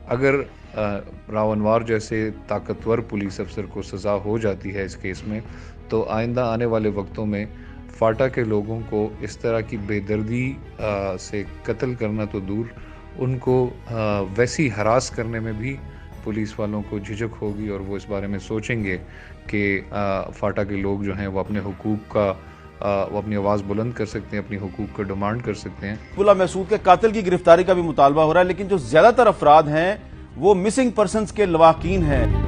अगर रावणवार जैसे ताकतवर पुलिस अफसर को सज़ा हो जाती है इस केस में, तो आइंदा आने वाले वक्तों में फाटा के लोगों को इस तरह की बेदर्दी से कत्ल करना तो दूर, उनको वैसी हरास करने में भी पुलिस वालों को झिझक होगी और वो इस बारे में सोचेंगे कि फाटा के लोग जो हैं वो अपने हुकूक का वो अपनी आवाज़ बुलंद कर सकते हैं, अपनी हुकूक का डिमांड कर सकते हैं। हिजबुल्लाह महसूद के कातिल की गिरफ्तारी का भी मुतालबा हो रहा है, लेकिन जो ज्यादातर अफराद हैं वो मिसिंग पर्संस के लवाकीन हैं।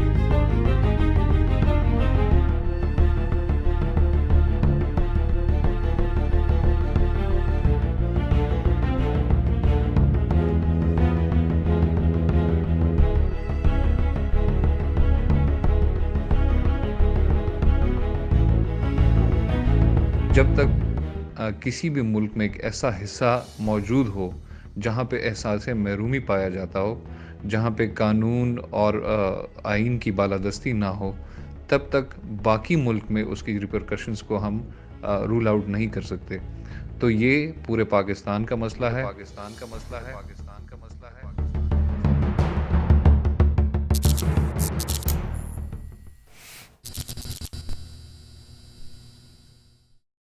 जब तक किसी भी मुल्क में एक ऐसा हिस्सा मौजूद हो जहाँ पे एहसास महरूमी पाया जाता हो, जहाँ पे कानून और आइन की बालादस्ती ना हो, तब तक बाकी मुल्क में उसकी रिपरकशंस को हम रूल आउट नहीं कर सकते। तो ये पूरे पाकिस्तान का मसला है।